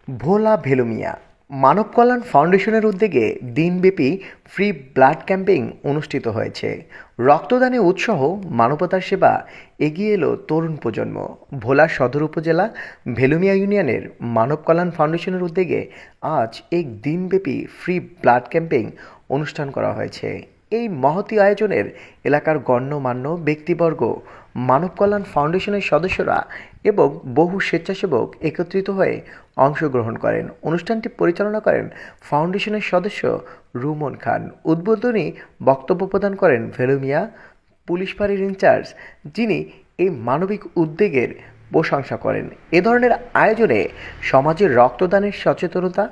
ভোলা ভেলুমিয়া মানব কল্যাণ ফাউন্ডেশনের উদ্যোগে দিনব্যাপী ফ্রি ব্লাড ক্যাম্পেইন অনুষ্ঠিত হয়েছে। রক্তদানে উৎসাহ, মানবতার সেবা এগিয়ে এলো তরুণ প্রজন্ম। ভোলা সদর উপজেলা ভেলুমিয়া ইউনিয়নের মানব কল্যাণ ফাউন্ডেশনের উদ্যোগে আজ এক দিনব্যাপী ফ্রি ব্লাড ক্যাম্পেইন অনুষ্ঠান করা হয়েছে। এই মহতী আয়োজনের এলাকার গণ্যমান্য ব্যক্তিবর্গ, মানব কল্যাণ ফাউন্ডেশনের সদস্যরা এবং বহু স্বেচ্ছাসেবক একত্রিত হয়ে অংশগ্রহণ করেন। অনুষ্ঠানটি পরিচালনা করেন ফাউন্ডেশনের সদস্য রুমন খান। উদ্বোধনী বক্তব্য প্রদান করেন ভেলুমিয়া পুলিশ ফাঁড়ির ইনচার্জ, যিনি এই মানবিক উদ্যোগের প্রশংসা করেন। এ ধরনের আয়োজনে সমাজের রক্তদানের সচেতনতা,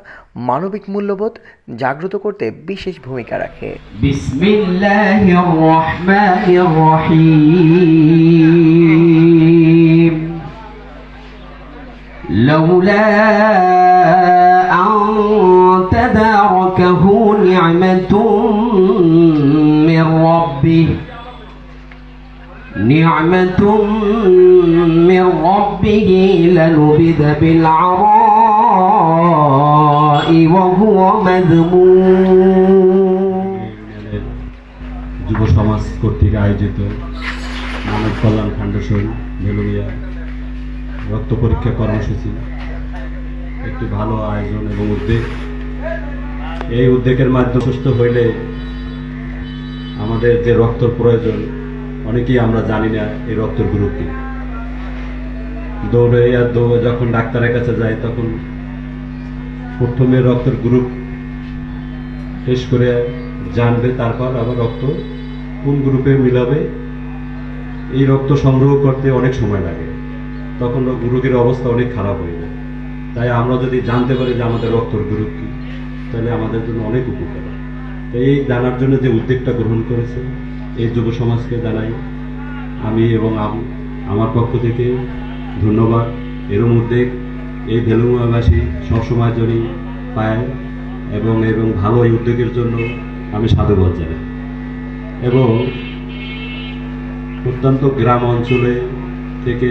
মানবিক মূল্যবোধ জাগ্রত করতে বিশেষ ভূমিকা রাখে। বিসমিল্লাহির রহমানির রহিম। লাউলা আন তাদারাকাহু নি'মাতুম মির রাব্বিহি نعمة من ربه لنبذ بالعراء وهو مذموم। যুব সমাজ কর্তৃক আয়োজিত মানব কল্যাণ ফাউন্ডেশন ভেলুমিয়া রক্ত পরীক্ষা কর্মসূচি একটি ভালো আয়োজন এবং উদ্যোগ। এই উদ্যোগের মাধ্যমে সুস্থ হইলে আমাদের যে রক্তের প্রয়োজন অনেকেই আমরা জানি না এই রক্তের গ্রুপ কি। দৌড়ে যখন ডাক্তারের কাছে যাই তখন প্রথমে রক্তের গ্রুপ টেস্ট করে জানবে, তারপর আবার রক্ত কোন গ্রুপে মিলাবে। এই রক্ত সংগ্রহ করতে অনেক সময় লাগে, তখন রোগীর অবস্থা অনেক খারাপ হয়ে যায়। তাই আমরা যদি জানতে পারি যে আমাদের রক্তের গ্রুপ কি, তাহলে আমাদের জন্য অনেক উপকার। এই জানার জন্য যে উদ্যোগটা গ্রহণ করেছে এই যুব সমাজকে জানাই আমি এবং আমার পক্ষ থেকে ধন্যবাদ। এর মধ্যে এই ভেলুমিয়াবাসী সবসময় জন্য পায় এবং ভালো এই উদ্যোগের জন্য আমি সাধুবাদ জানাই। এবং প্রত্যন্ত গ্রাম অঞ্চলে থেকে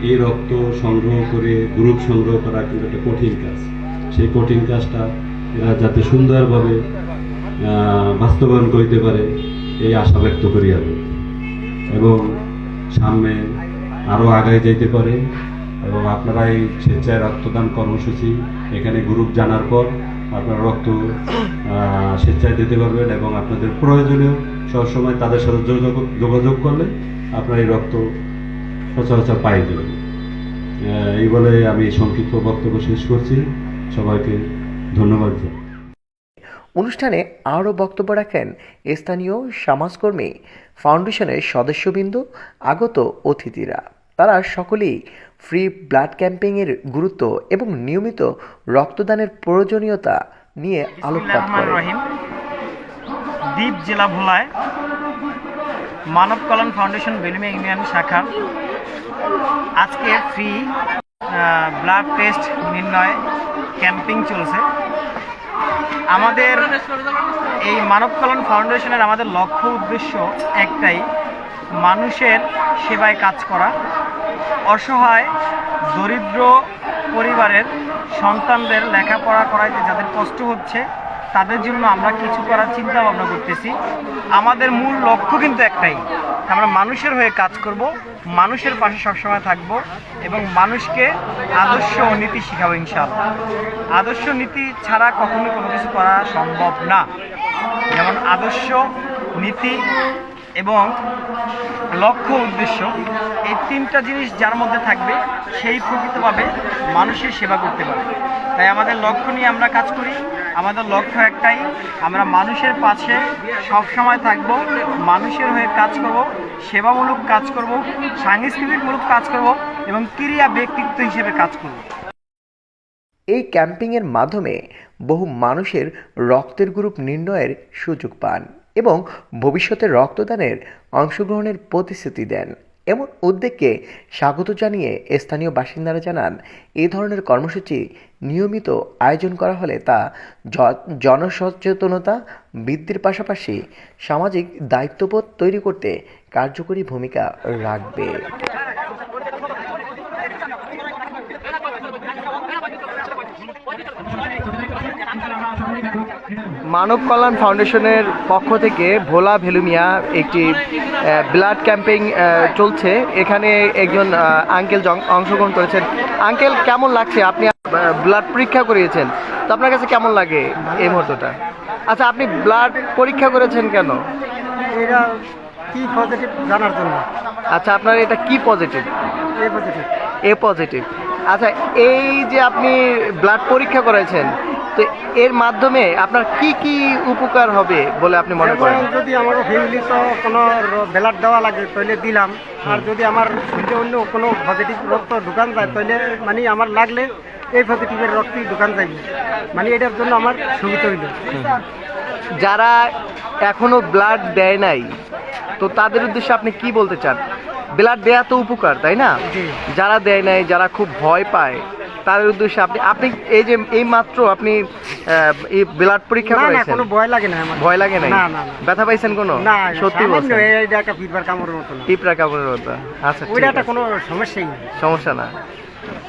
এই রক্ত সংগ্রহ করে গ্রুপ সংগ্রহ করা কিন্তু একটা কঠিন কাজ। সেই কঠিন কাজটা এরা যাতে সুন্দরভাবে বাস্তবায়ন করতে পারে এই আশা ব্যক্ত করি আমি, এবং সামনে আরও আগায় যেতে পারে। এবং আপনারা এই স্বেচ্ছায় রক্তদান কর্মসূচি এখানে গ্রুপ জানার পর আপনারা রক্ত স্বেচ্ছায় দিতে পারবেন এবং আপনাদের প্রয়োজনীয় সবসময় তাদের সাথে যোগাযোগ করলে আপনারা এই রক্ত সচরাচর পাই দেবেন। এই বলে আমি সংক্ষিপ্ত বক্তব্য শেষ করছি। সবাইকে ধন্যবাদ। অনুষ্ঠানে আরও বক্তব্য রাখেন স্থানীয় সমাজকর্মী, ফাউন্ডেশনের সদস্যবৃন্দ, আগত অতিথিরা। তারা সকলেই ফ্রি ব্লাড ক্যাম্পেইনের গুরুত্ব এবং নিয়মিত রক্তদানের প্রয়োজনীয়তা নিয়ে আলোকপাত করেন। দ্বীপ জেলা ভোলায় মানব কল্যাণ ফাউন্ডেশন ভেলুমিয়া ইউনিয়ন শাখার আজকে ফ্রি ব্লাড টেস্ট নির্ণয় ক্যাম্পিং চলছে। আমাদের এই মানব কল্যাণ ফাউন্ডেশনের আমাদের লক্ষ্য উদ্দেশ্য একটাই, মানুষের সেবায় কাজ করা। অসহায় দরিদ্র পরিবারের সন্তানদের লেখাপড়া করাইতে যাদের কষ্ট হচ্ছে তাদের জন্য আমরা কিছু করার চিন্তা ভাবনা করতেছি। আমাদের মূল লক্ষ্য কিন্তু একটাই, আমরা মানুষের হয়ে কাজ করব, মানুষের পাশে সবসময় থাকব এবং মানুষকে আদর্শ ও নীতি শেখাবো ইনশাআল্লাহ। আদর্শ নীতি ছাড়া কখনোই কোনো কিছু করা সম্ভব না। যেমন আদর্শ, নীতি এবং লক্ষ্য উদ্দেশ্য, এই তিনটা জিনিস যার মধ্যে থাকবে সেই প্রকৃতভাবে মানুষের সেবা করতে পারে। তাই আমাদের লক্ষ্য নিয়ে আমরা কাজ করি। আমাদের লক্ষ্য একটাই, আমরা মানুষের পাশে সবসময় থাকব, মানুষের হয়ে কাজ করব, সেবামূলক কাজ করব, সাংস্কৃতিকমূলক কাজ করব এবং ক্রিয়া ব্যক্তিত্ব হিসেবে কাজ করব। এই ক্যাম্পিংয়ের মাধ্যমে বহু মানুষের রক্তের গ্রুপ নির্ণয়ের সুযোগ পান এবং ভবিষ্যতে রক্তদানের অংশগ্রহণের প্রতিশ্রুতি দেন। এমন উদ্যোগকে স্বাগত জানিয়ে স্থানীয় বাসিন্দারা জানান, এই ধরনের কর্মসূচি নিয়মিত আয়োজন করা হলে তা জনসচেতনতা বৃদ্ধির পাশাপাশি সামাজিক দায়িত্ববোধ তৈরি করতে কার্যকরী ভূমিকা রাখবে। মানব কল্যাণ ফাউন্ডেশনের পক্ষ থেকে ভোলা ভেলুমিয়া একটি ব্লাড ক্যাম্পিং চলছে। এখানে একজন আঙ্কেল অংশগ্রহণ করেছেন। আঙ্কেল, কেমন লাগছে? আপনি ব্লাড পরীক্ষা করিয়েছেন, তো আপনার কাছে কেমন লাগে এই মুহূর্তটা? আচ্ছা, আপনি ব্লাড পরীক্ষা করেছেন কেন? এটা কি পজিটিভ জানার জন্য। আচ্ছা, আপনার এটা কি পজিটিভ? এ পজিটিভ। এ পজিটিভ। আচ্ছা, এই যে আপনি ব্লাড পরীক্ষা করেছেন, তো এর মাধ্যমে আপনার কি কি উপকার হবে বলে আপনি মনে করেন? যেমন যদি আমার ফ্যামিলি তো কোনো ব্লাড দেওয়া লাগে তাহলে দিলাম, আর যদি আমার শরীরে অন্য কোনো পজিটিভ রক্ত দোকান যায় তাহলে মানে আমার লাগলে এই পজিটিভের রক্তই দোকান যাইবে, মানে এটার জন্য আমার সুবিধা হইল। যারা এখনো ব্লাড দেয় নাই, তো তাদের উদ্দেশ্যে আপনি কি বলতে চান? ব্লাড দেয়া তো উপকার, তাই না? জি। যারা দেয় নাই, যারা খুব ভয় পায়, তাদের উদ্দেশ্যে আপনি এই যে এই মাত্র আপনি এই ব্লাড পরীক্ষা না না, করেছেন, কোনো ভয় লাগে না আমার। ভয় লাগে নাই? না না না। ব্যথা পাইছেন কোনো? না, সত্যি সামান্য বলছেন? এইটা একটা পিঁপড়ার কামড়ের মতো না। টিপরা কাপড়ের মতো? আচ্ছা, ঠিক ওইটা একটা আছে। কোনো সমস্যাই নেই। সমস্যা না।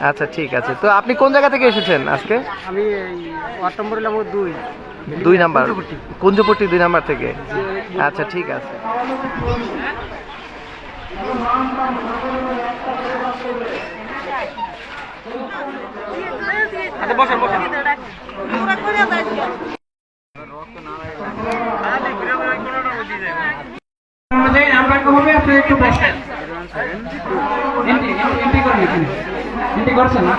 আচ্ছা, ঠিক আছে। তো আপনি কোন জায়গা থেকে এসেছেন আজকে? আমি এই ওয়ার্ড নম্বর হলাম 2 2 নাম্বার, কুঞ্জপট্টি। কুঞ্জপট্টি 2 নাম্বার থেকে। আচ্ছা, ঠিক আছে। অনুযায়ী নাম্বারটা হবে, আপনি একটু বসেন। এন্ট্রি করেন এখানে। এন্ট্রি করছেন না?